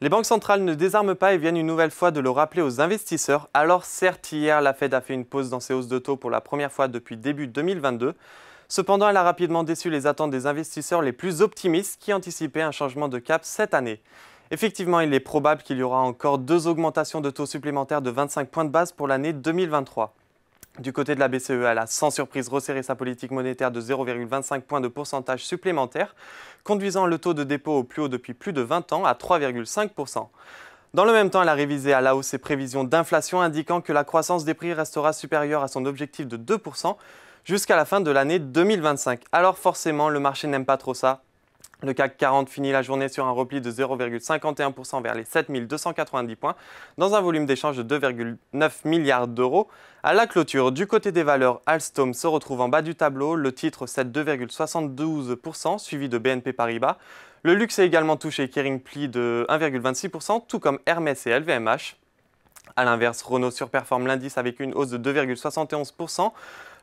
Les banques centrales ne désarment pas et viennent une nouvelle fois de le rappeler aux investisseurs. Alors certes, hier, la Fed a fait une pause dans ses hausses de taux pour la première fois depuis début 2022. Cependant, elle a rapidement déçu les attentes des investisseurs les plus optimistes qui anticipaient un changement de cap cette année. Effectivement, il est probable qu'il y aura encore 2 augmentations de taux supplémentaires de 25 points de base pour l'année 2023. Du côté de la BCE, elle a sans surprise resserré sa politique monétaire de 0,25 points de pourcentage supplémentaire, conduisant le taux de dépôt au plus haut depuis plus de 20 ans à 3,5%. Dans le même temps, elle a révisé à la hausse ses prévisions d'inflation, indiquant que la croissance des prix restera supérieure à son objectif de 2% jusqu'à la fin de l'année 2025. Alors forcément, le marché n'aime pas trop ça. Le CAC 40 finit la journée sur un repli de 0,51% vers les 7290 points, dans un volume d'échange de 2,9 milliards d'euros. À la clôture, du côté des valeurs, Alstom se retrouve en bas du tableau. Le titre cède 2,72%, suivi de BNP Paribas. Le luxe est également touché, Kering plie de 1,26%, tout comme Hermès et LVMH. A l'inverse, Renault surperforme l'indice avec une hausse de 2,71%.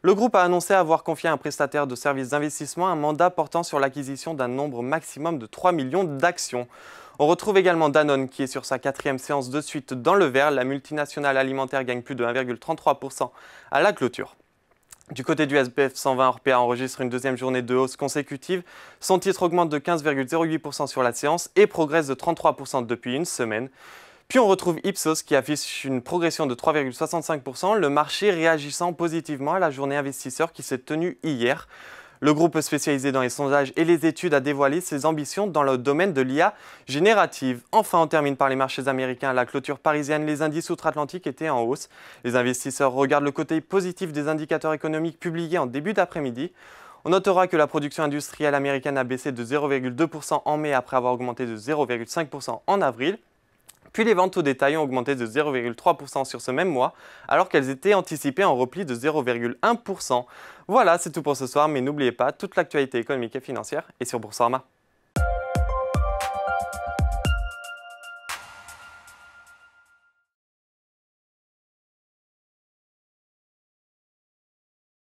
Le groupe a annoncé avoir confié à un prestataire de services d'investissement un mandat portant sur l'acquisition d'un nombre maximum de 3 millions d'actions. On retrouve également Danone qui est sur sa 4e séance de suite dans le vert. La multinationale alimentaire gagne plus de 1,33% à la clôture. Du côté du SBF 120, Orpea enregistre une deuxième journée de hausse consécutive. Son titre augmente de 15,08% sur la séance et progresse de 33% depuis une semaine. Puis on retrouve Ipsos qui affiche une progression de 3,65%, le marché réagissant positivement à la journée investisseur qui s'est tenue hier. Le groupe spécialisé dans les sondages et les études a dévoilé ses ambitions dans le domaine de l'IA générative. Enfin, on termine par les marchés américains. À la clôture parisienne, les indices outre-Atlantique étaient en hausse. Les investisseurs regardent le côté positif des indicateurs économiques publiés en début d'après-midi. On notera que la production industrielle américaine a baissé de 0,2% en mai après avoir augmenté de 0,5% en avril. Puis les ventes au détail ont augmenté de 0,3% sur ce même mois, alors qu'elles étaient anticipées en repli de 0,1%. Voilà, c'est tout pour ce soir, mais n'oubliez pas, toute l'actualité économique et financière est sur Boursorama.